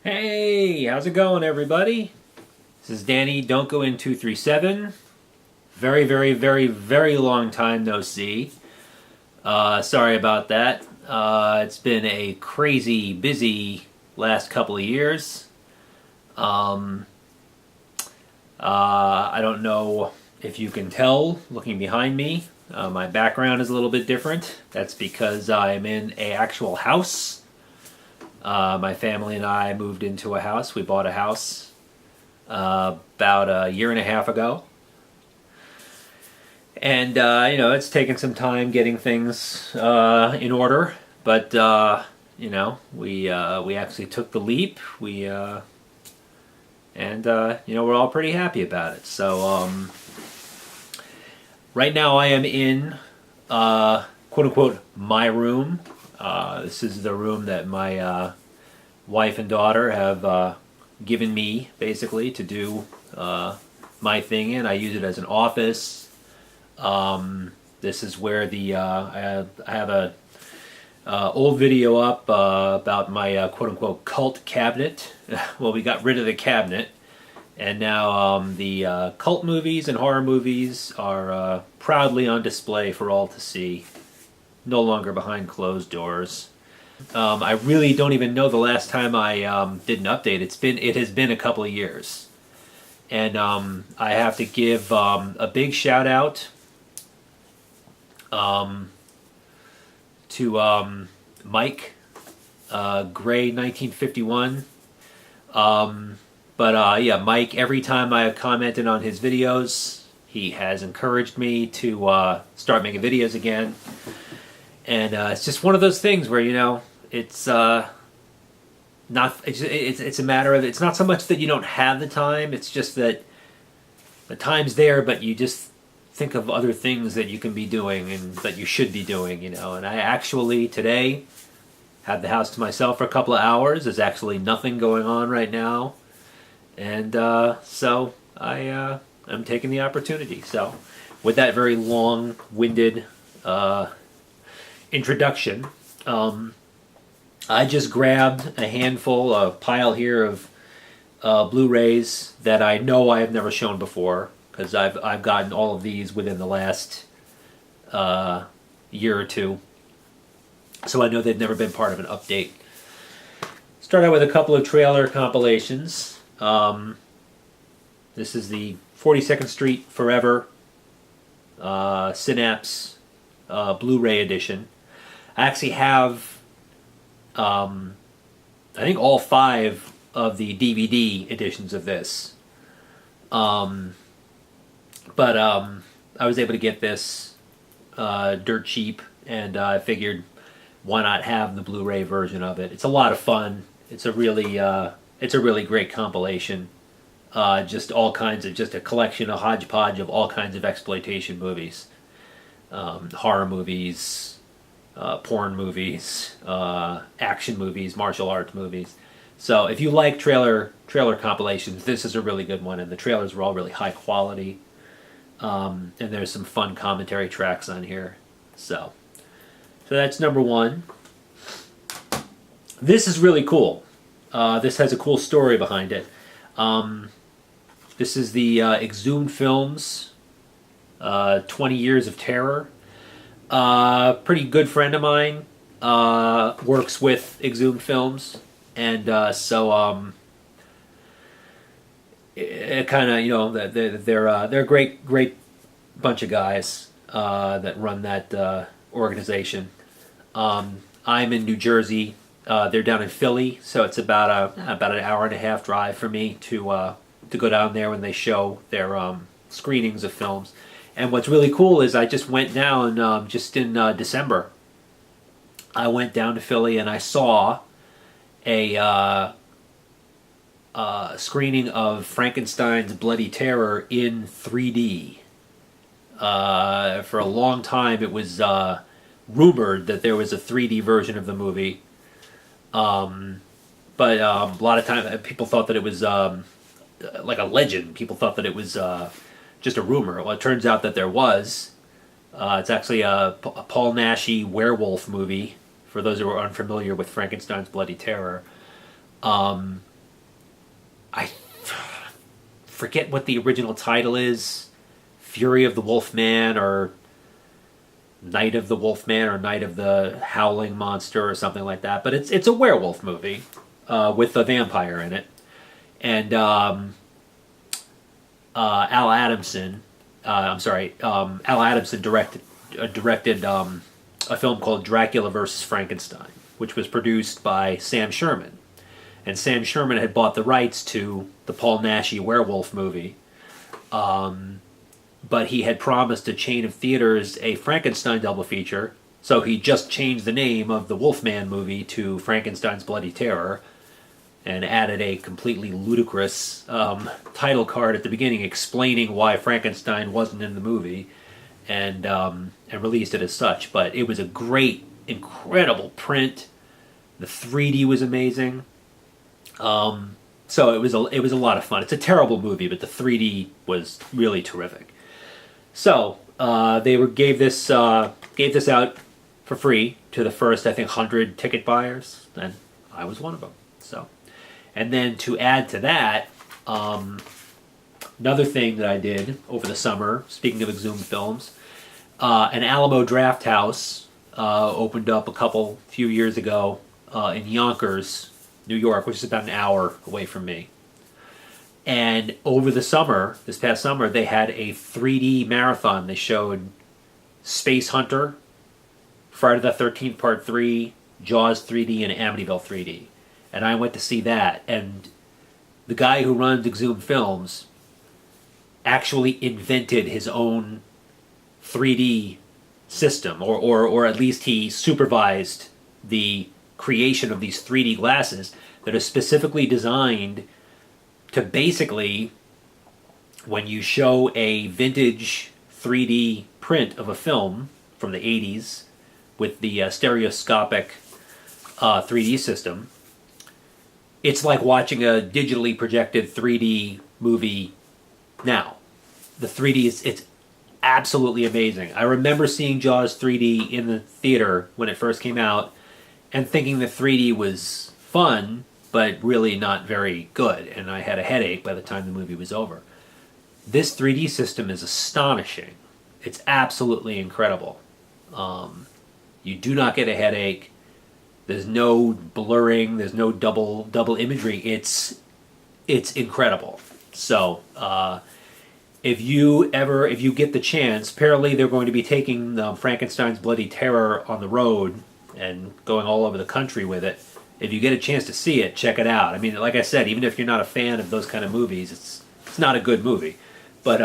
Hey, how's it going, everybody? This is Danny, Don't Go In 237. Very, very, very, very long time no see. Sorry about that. It's been a crazy, busy last couple of years. Um, I don't know if you can tell looking behind me. My background is a little bit different. That's because I'm in a actual house. My family and I moved into a house. We bought a house about a year and a half ago. And, it's taken some time getting things in order. But, we actually took the leap. We're all pretty happy about it. So, right now I am in, quote unquote, my room. This is the room that my wife and daughter have given me, basically, to do my thing in. I use it as an office. This is where I have a old video up about my quote unquote cult cabinet. Well, we got rid of the cabinet, and now the cult movies and horror movies are proudly on display for all to see. No longer behind closed doors. I really don't even know the last time I did an update. It has been a couple of years, and I have to give a big shout out to Mike Gray 1951. Mike. Every time I have commented on his videos, he has encouraged me to start making videos again. And it's just one of those things where it's not. It's a matter of, it's not so much that you don't have the time. It's just that the time's there, but you just think of other things that you can be doing and that you should be doing. And I actually today had the house to myself for a couple of hours. There's actually nothing going on right now, and so I'm taking the opportunity. So, with that very long-winded introduction, I just grabbed a pile here of Blu-rays that I know I have never shown before, because I've gotten all of these within the last year or two, so I know they've never been part of an update. Start out with a couple of trailer compilations. This is the 42nd Street Forever Synapse Blu-ray edition. I actually have, I think, all 5 of the DVD editions of this. I was able to get this dirt cheap, and I figured, why not have the Blu-ray version of it? It's a lot of fun. It's a really great compilation. Just all kinds of, just a collection, a hodgepodge of all kinds of exploitation movies, horror movies, porn movies, action movies, martial arts movies. So if you like trailer compilations, this is a really good one, and the trailers were all really high quality. And there's some fun commentary tracks on here. So that's number 1. This is really cool. This has a cool story behind it. This is the Exhumed Films 20 Years of Terror. Pretty good friend of mine works with Exhumed Films, and it kind of, they're a great bunch of guys that run that organization. I'm in New Jersey. They're down in Philly, so it's about an hour and a half drive for me to go down there when they show their screenings of films. And what's really cool is I just went down just in December. I went down to Philly and I saw a screening of Frankenstein's Bloody Terror in 3D. For a long time, it was rumored that there was a 3D version of the movie. But a lot of time people thought that it was like a legend. People thought that it was just a rumor. Well, it turns out that there was. It's actually a Paul Naschy werewolf movie, for those who are unfamiliar with Frankenstein's Bloody Terror. I forget what the original title is. Fury of the Wolfman, or Night of the Wolfman, or Night of the Howling Monster, or something like that. But it's a werewolf movie with a vampire in it, and Al Adamson. Al Adamson directed a film called Dracula vs. Frankenstein, which was produced by Sam Sherman. And Sam Sherman had bought the rights to the Paul Naschy werewolf movie. But he had promised a chain of theaters a Frankenstein double feature, so he just changed the name of the Wolfman movie to Frankenstein's Bloody Terror, and added a completely ludicrous title card at the beginning explaining why Frankenstein wasn't in the movie, and released it as such. But it was a great, incredible print. The 3D was amazing. So it was a lot of fun. It's a terrible movie, but the 3D was really terrific. So they gave this out for free to the first, I think, 100 ticket buyers, and I was one of them. So, and then to add to that, another thing that I did over the summer, speaking of Exhumed Films, an Alamo Draft House opened up a few years ago in Yonkers, New York, which is about an hour away from me. And over the summer, this past summer, they had a 3D marathon. They showed Space Hunter, Friday the 13th Part 3, Jaws 3D, and Amityville 3D. And I went to see that. And the guy who runs Exhumed Films actually invented his own 3D system, or at least he supervised the creation of these 3D glasses that are specifically designed to basically, when you show a vintage 3D print of a film from the 80s with the stereoscopic 3D system, it's like watching a digitally projected 3D movie now. The 3D it's absolutely amazing. I remember seeing Jaws 3D in the theater when it first came out and thinking the 3D was fun, but really not very good, and I had a headache by the time the movie was over. This 3D system is astonishing. It's absolutely incredible. You do not get a headache. There's no blurring. There's no double imagery. It's incredible. So if you get the chance, apparently they're going to be taking Frankenstein's Bloody Terror on the road and going all over the country with it. If you get a chance to see it, check it out. I mean, like I said, even if you're not a fan of those kind of movies, it's not a good movie. But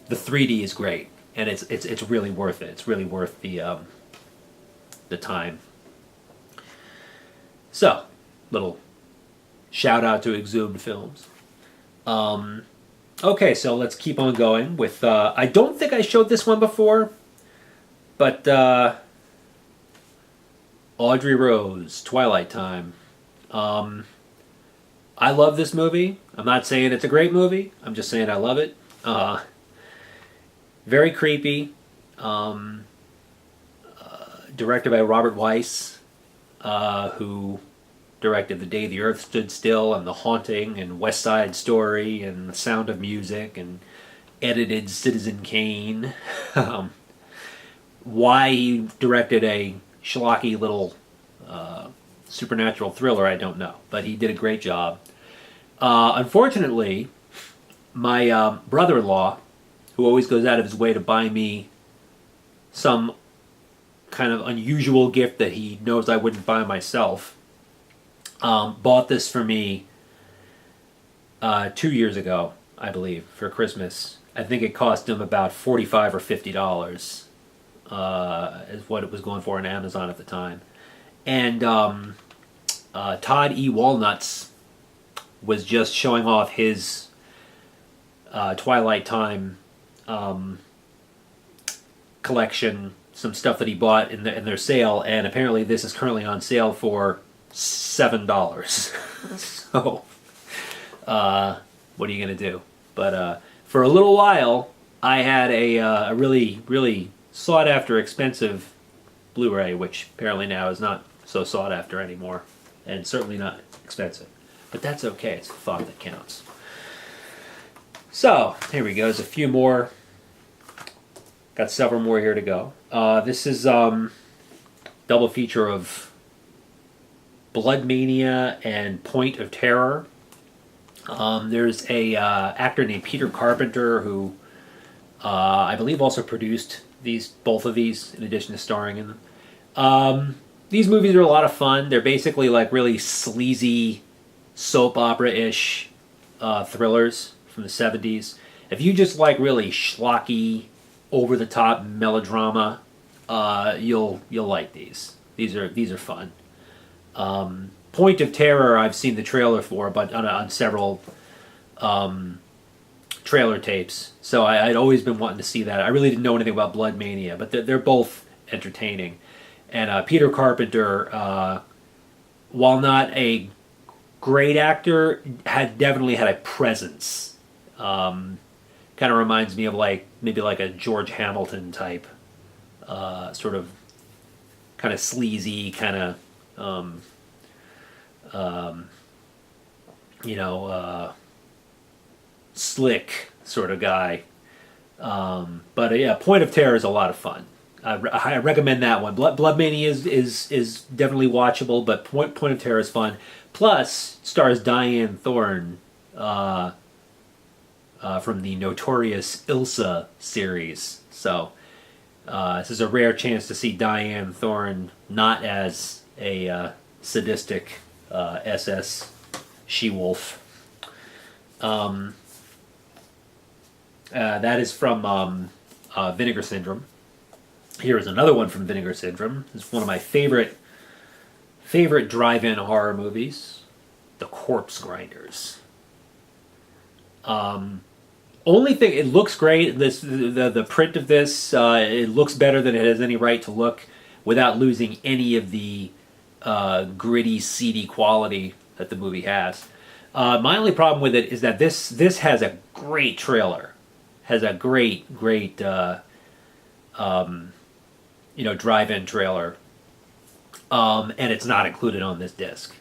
the 3D is great, and it's really worth it. It's really worth the time. So, little shout out to Exhumed Films. Okay, so let's keep on going with. I don't think I showed this one before, but Audrey Rose, Twilight Time. I love this movie. I'm not saying it's a great movie. I'm just saying I love it. Very creepy. Directed by Robert Weiss, who directed The Day the Earth Stood Still and The Haunting and West Side Story and The Sound of Music, and edited Citizen Kane. Why he directed a schlocky little supernatural thriller, I don't know. But he did a great job. Unfortunately, my brother-in-law, who always goes out of his way to buy me some kind of unusual gift that he knows I wouldn't buy myself, bought this for me 2 years ago, I believe, for Christmas. I think it cost him about $45 or $50 is what it was going for on Amazon at the time. And Todd E. Walnuts was just showing off his Twilight Time collection, some stuff that he bought in their sale, and apparently this is currently on sale for $7. So, what are you going to do? But for a little while, I had a really, really sought-after, expensive Blu-ray, which apparently now is not so sought-after anymore, and certainly not expensive. But that's okay. It's the thought that counts. So, here we go. There's a few more. Got several more here to go. This is double feature of Bloodmania and Point of Terror. There's a actor named Peter Carpenter who I believe also produced both of these in addition to starring in them. These movies are a lot of fun. They're basically like really sleazy soap opera-ish thrillers from the 70s. If you just like really schlocky, over-the-top melodrama, you'll like these. These are fun. Point of Terror, I've seen the trailer for, but on several trailer tapes. So I'd always been wanting to see that. I really didn't know anything about Bloodmania, but they're both entertaining. And Peter Carpenter, while not a great actor, definitely had a presence. Kind of reminds me of maybe like a George Hamilton type, sort of kind of sleazy, kind of slick sort of guy. But yeah, Point of Terror is a lot of fun. I recommend that one. Bloodmania is definitely watchable, but Point of Terror is fun. Plus, stars Diane Thorne from the notorious Ilsa series. So this is a rare chance to see Diane Thorne not as a sadistic SS she-wolf. That is from Vinegar Syndrome. Here is another one from Vinegar Syndrome. It's one of my favorite drive-in horror movies, The Corpse Grinders. Only thing, it looks great. The print of this, it looks better than it has any right to look, without losing any of the gritty, seedy quality that the movie has. My only problem with it is that this has a great trailer, has a great drive-in trailer, and it's not included on this disc.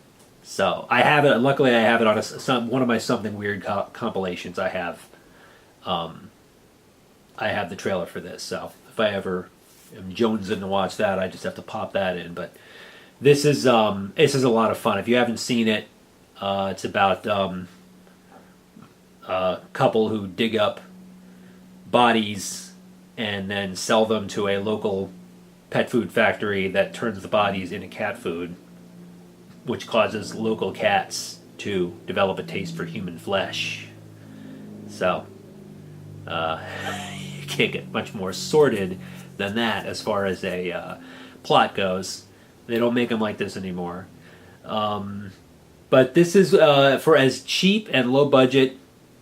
So I have it. Luckily, I have it on one of my Something Weird compilations. I have the trailer for this. So if I ever am jonesing to watch that, I just have to pop that in. But this is a lot of fun. If you haven't seen it, it's about a couple who dig up bodies and then sell them to a local pet food factory that turns the bodies into cat food, which causes local cats to develop a taste for human flesh. So, you can't get much more sordid than that as far as a plot goes. They don't make them like this anymore. But this is, for as cheap and low budget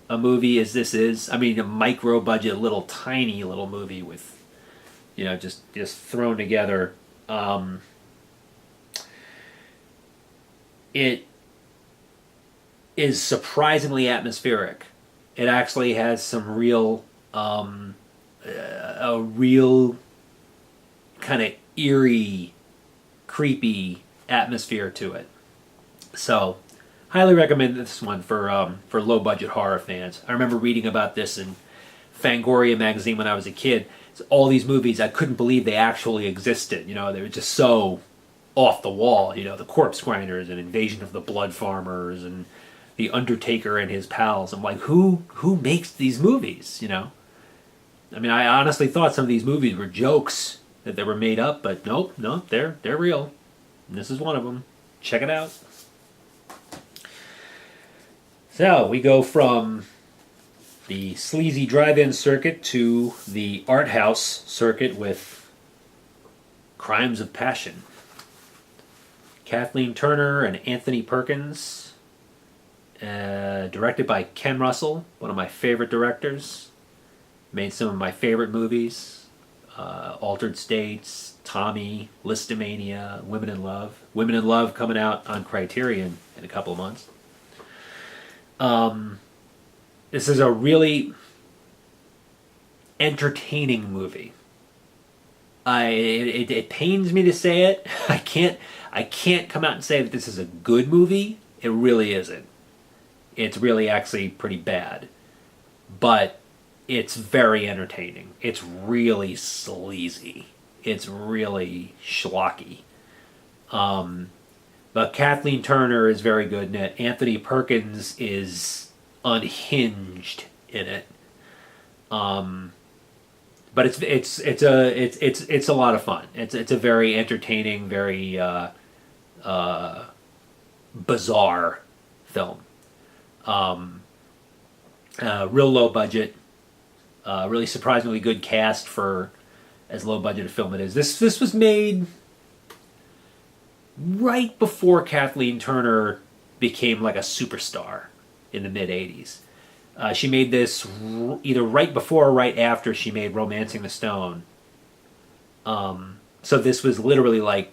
a movie as this is, I mean a micro budget tiny little movie with, just thrown together. It is surprisingly atmospheric. It actually has some real, a real kind of eerie, creepy atmosphere to it. So, highly recommend this one for low budget horror fans. I remember reading about this in Fangoria magazine when I was a kid. All these movies, I couldn't believe they actually existed. They were just so off the wall. The Corpse Grinders and Invasion of the Blood Farmers and The Undertaker and His Pals. I'm like, who makes these movies? I mean, I honestly thought some of these movies were jokes that they were made up, but nope, they're real. And this is one of them. Check it out. So we go from the sleazy drive-in circuit to the art house circuit with Crimes of Passion. Kathleen Turner and Anthony Perkins. Directed by Ken Russell, one of my favorite directors. Made some of my favorite movies. Altered States, Tommy, Listomania, Women in Love. Women in Love coming out on Criterion in a couple of months. This is a really entertaining movie. It pains me to say it. I can't come out and say that this is a good movie. It really isn't. It's really actually pretty bad. But it's very entertaining. It's really sleazy. It's really schlocky. But Kathleen Turner is very good in it. Anthony Perkins is unhinged in it. But it's a lot of fun. It's a very entertaining, very bizarre film. Real low budget, really surprisingly good cast for as low budget a film it is. This was made right before Kathleen Turner became like a superstar in the mid '80s. She made this either right before or right after she made Romancing the Stone. So this was literally like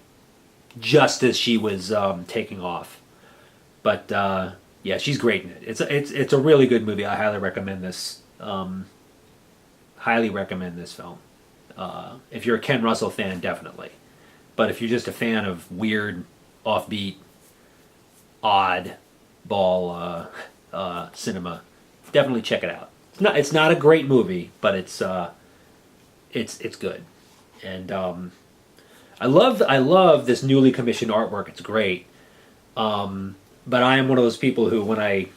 just as she was taking off. But yeah, she's great in it. It's a really good movie. I highly recommend this. Highly recommend this film. If you're a Ken Russell fan, definitely. But if you're just a fan of weird, offbeat, odd ball cinema, definitely check it out. It's not a great movie, but it's good. And I love this newly commissioned artwork. It's great. But I am one of those people who, when I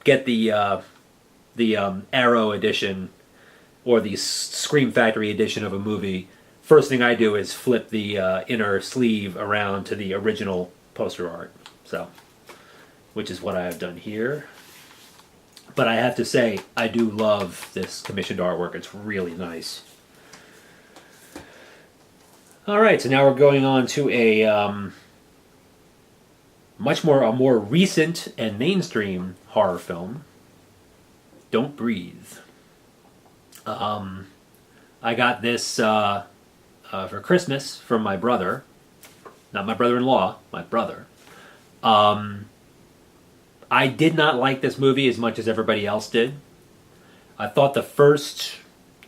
get the Arrow edition or the Scream Factory edition of a movie, first thing I do is flip the inner sleeve around to the original poster art. So, which is what I have done here. But I have to say, I do love this commissioned artwork. It's really nice. All right, so now we're going on to a more recent and mainstream horror film. Don't Breathe. I got this for Christmas from my brother. Not my brother-in-law, my brother. I did not like this movie as much as everybody else did. I thought the first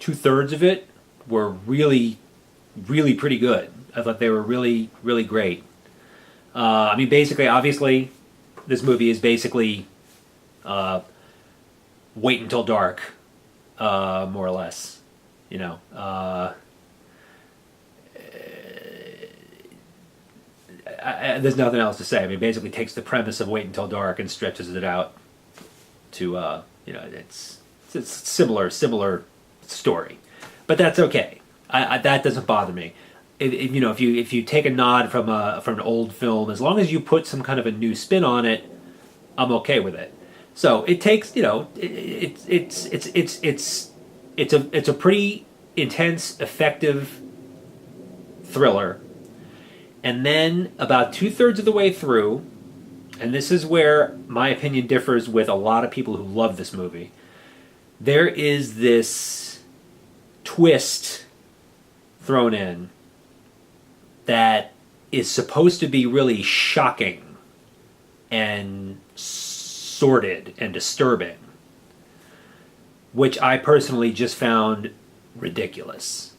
2/3 of it were really, really pretty good. I thought they were really, really great. I mean, basically, obviously, this movie is basically Wait Until Dark, more or less. You know, there's nothing else to say. I mean, basically takes the premise of Wait Until Dark and stretches it out to, you know, it's similar story, but that's okay. That doesn't bother me. You know, if you take a nod from an old film, as long as you put some kind of a new spin on it, I'm okay with it. So it takes, you know, it's a pretty intense, effective thriller. And then about 2/3 of the way through, and this is where my opinion differs with a lot of people who love this movie, there is this twist thrown in that is supposed to be really shocking and sordid and disturbing, which I personally just found ridiculous.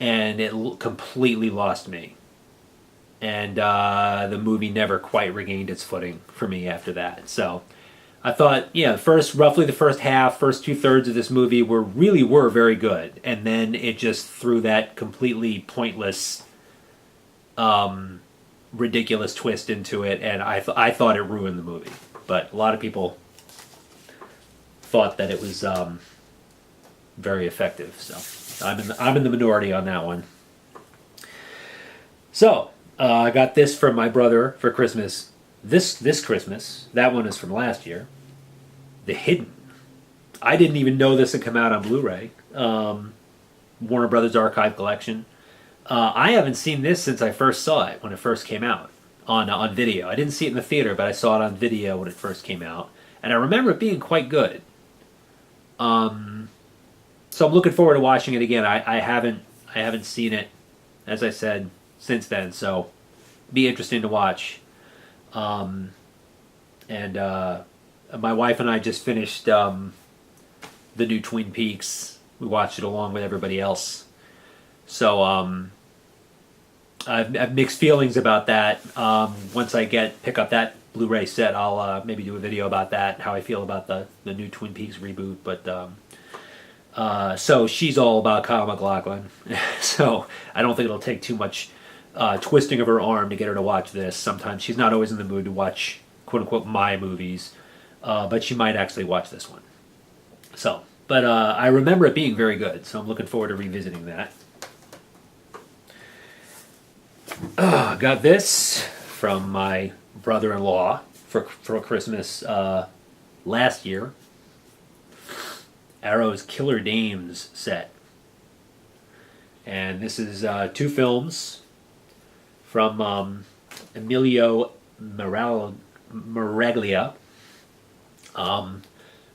And it completely lost me. And the movie never quite regained its footing for me after that. So I thought, yeah, roughly the first 2/3 of this movie were very good. And then it just threw that completely pointless, ridiculous twist into it. And I thought it ruined the movie. But a lot of people thought that it was very effective. So I'm in the minority on that one. So I got this from my brother for Christmas. This Christmas. That one is from last year. The Hidden. I didn't even know this had come out on Blu-ray. Warner Brothers Archive Collection. I haven't seen this since I first saw it when it first came out on video. I didn't see it in the theater, but I saw it on video when it first came out, and I remember it being quite good. So I'm looking forward to watching it again. I haven't seen it, as I said, since then, so be interesting to watch. And my wife and I just finished the new Twin Peaks. We watched it along with everybody else. So I've mixed feelings about that. Once I pick up that Blu-ray set, I'll maybe do a video about that, how I feel about the new Twin Peaks reboot. But so she's all about Kyle MacLachlan. So I don't think it'll take too much twisting of her arm to get her to watch this. Sometimes she's not always in the mood to watch quote-unquote my movies, but she might actually watch this one. So, but I remember it being very good, so I'm looking forward to revisiting that. Got this from my brother-in-law for Christmas last year. Arrow's Killer Dames set. And this is 2 films from Emilio Maraglia.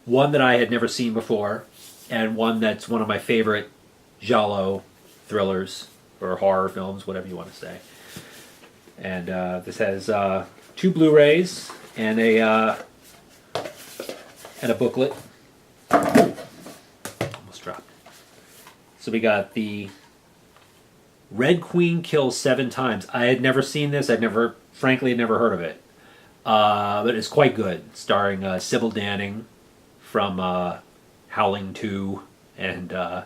One that I had never seen before, and one that's one of my favorite giallo thrillers, or horror films, whatever you want to say. And this has 2 Blu-rays and a booklet. Almost dropped. So we got the Red Queen Kills 7 Times. I had never seen this. Frankly, had never heard of it. But it's quite good, starring Sybil Danning from Howling 2 and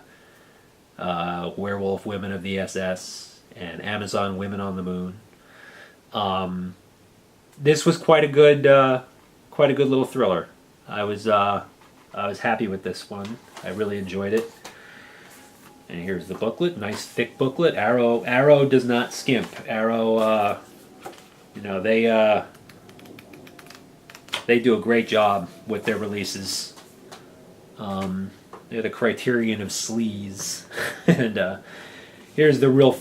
Werewolf Women of the SS and Amazon Women on the Moon. This was quite a good little thriller. I was happy with this one. I really enjoyed it. And here's the booklet, nice thick booklet. Arrow does not skimp. Arrow, they do a great job with their releases. They're the criterion of sleaze. And here's the more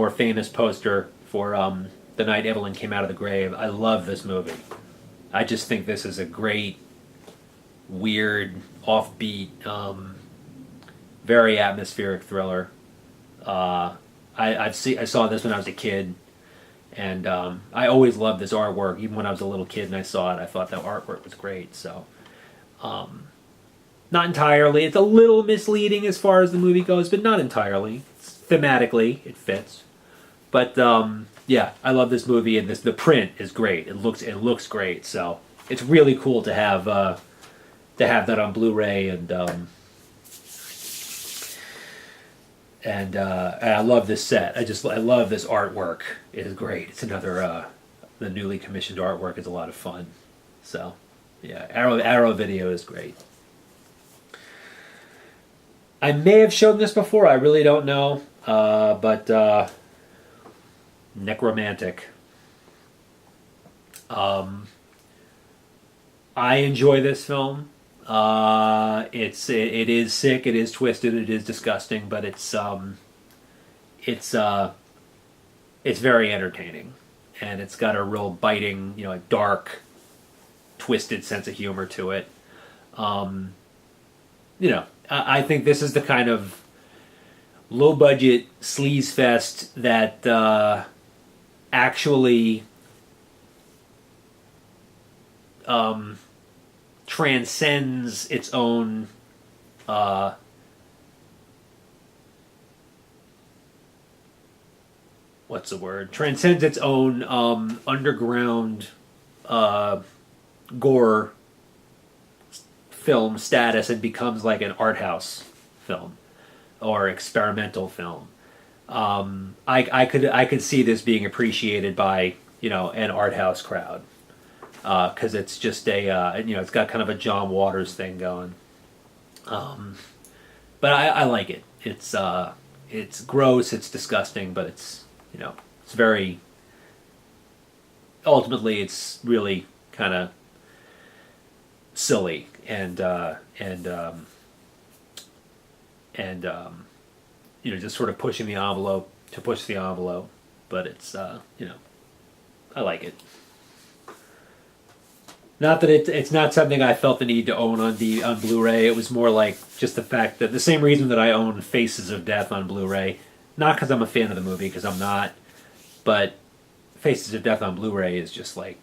famous poster for The Night Evelyn Came Out of the Grave. I love this movie. I just think this is a great, weird, offbeat, very atmospheric thriller. I saw this when I was a kid, and I always loved this artwork. Even when I was a little kid and I saw it, I thought that artwork was great. So, not entirely. It's a little misleading as far as the movie goes, but not entirely. Thematically, it fits. But yeah, I love this movie, and the print is great. It looks great. So it's really cool to have that on Blu-ray, and I love this set. I love this artwork. It is great. It's another the newly commissioned artwork is a lot of fun. So yeah, Arrow Video is great. I may have shown this before. I really don't know, but Necromantic. I enjoy this film. It is sick, it is twisted, it is disgusting, but it's very entertaining, and it's got a real biting, dark, twisted sense of humor to it. I think this is the kind of low budget sleaze fest that actually transcends its own transcends its own underground gore film status and becomes like an art house film or experimental film. I could see this being appreciated by an art house crowd. Because it's just it's got kind of a John Waters thing going. But I like it. It's gross, it's disgusting, but it's very, ultimately it's really kind of silly and just sort of pushing the envelope to push the envelope, but it's I like it. Not that it's not something I felt the need to own on Blu-ray. It was more like just the fact that the same reason that I own Faces of Death on Blu-ray, not because I'm a fan of the movie, because I'm not, but Faces of Death on Blu-ray is just like,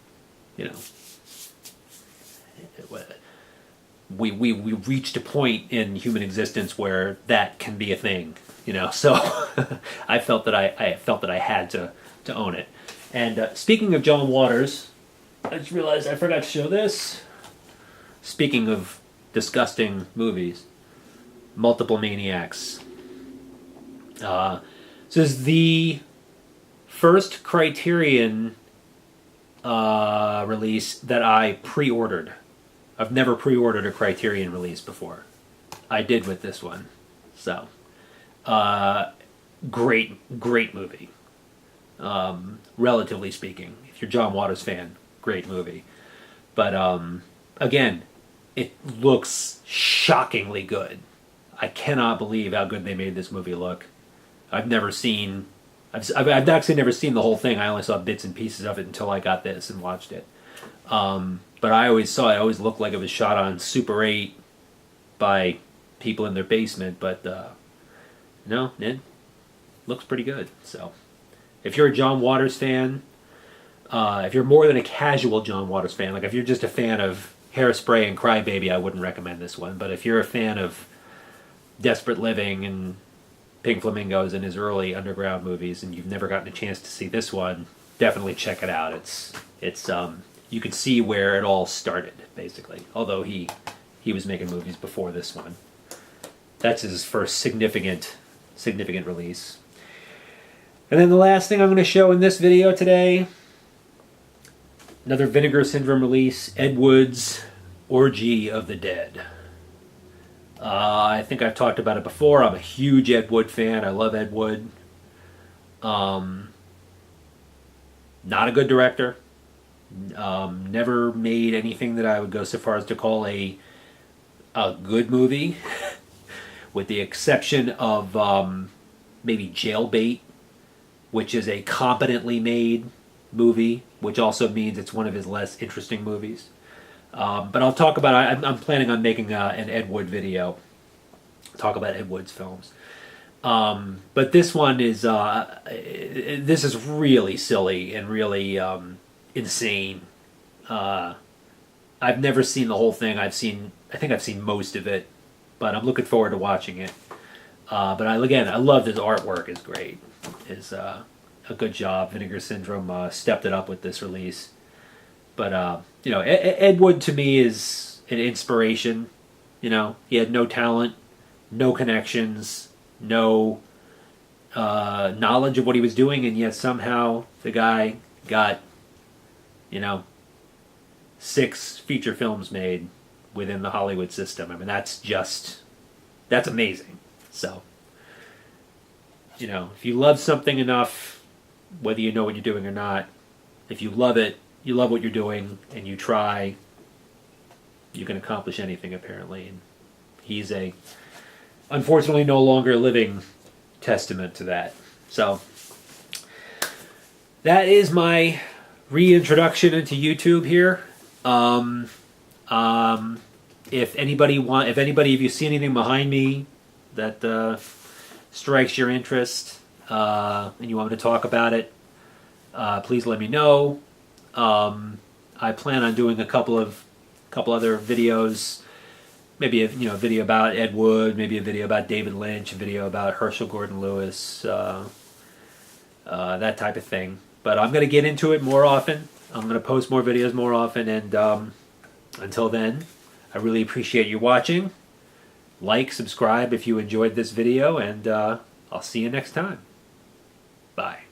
we reached a point in human existence where that can be a thing, So I felt that I had to own it. And speaking of John Waters. I just realized I forgot to show this. Speaking of disgusting movies, multiple Maniacs. This is the first Criterion release that I pre-ordered. I've never pre-ordered a Criterion release before. I did with this one. So, great movie. Relatively speaking. If you're a John Waters fan, great movie. But, again, it looks shockingly good. I cannot believe how good they made this movie look. I've actually never seen the whole thing. I only saw bits and pieces of it until I got this and watched it. But I always saw it. Always looked like it was shot on Super 8 by people in their basement. But no, it looks pretty good. So if you're a John Waters fan, if you're more than a casual John Waters fan, like if you're just a fan of Hairspray and Crybaby, I wouldn't recommend this one. But if you're a fan of Desperate Living and Pink Flamingos and his early underground movies, and you've never gotten a chance to see this one, definitely check it out. It's you can see where it all started, basically. Although he was making movies before this one. That's his first significant release. And then the last thing I'm going to show in this video today, another Vinegar Syndrome release, Ed Wood's Orgy of the Dead. I think I've talked about it before. I'm a huge Ed Wood fan. I love Ed Wood. Not a good director. Never made anything that I would go so far as to call a good movie, with the exception of maybe Jailbait, which is a competently made movie, which also means it's one of his less interesting movies. But I'll talk about it. I'm planning on making an Ed Wood video. Talk about Ed Wood's films. But this one is this is really silly and really insane. I've never seen the whole thing. I think I've seen most of it, but I'm looking forward to watching it. But I love his artwork. Is great. Is a good job. Vinegar Syndrome stepped it up with this release. But Ed Wood to me is an inspiration. He had no talent, no connections, no knowledge of what he was doing, and yet somehow the guy got 6 feature films made within the Hollywood system. I mean, that's amazing. So, if you love something enough, whether you know what you're doing or not, if you love it, you love what you're doing, and you try, you can accomplish anything, apparently. And he's unfortunately no longer a living testament to that. So, that is my reintroduction into YouTube here. If anybody of you see anything behind me that strikes your interest, and you want me to talk about it, please let me know. I plan on doing a couple other videos, maybe a video about Ed Wood, maybe a video about David Lynch, a video about Herschel Gordon Lewis, that type of thing. But I'm going to get into it more often. I'm going to post more videos more often, and until then, I really appreciate you watching. Like, subscribe if you enjoyed this video, and I'll see you next time. Bye.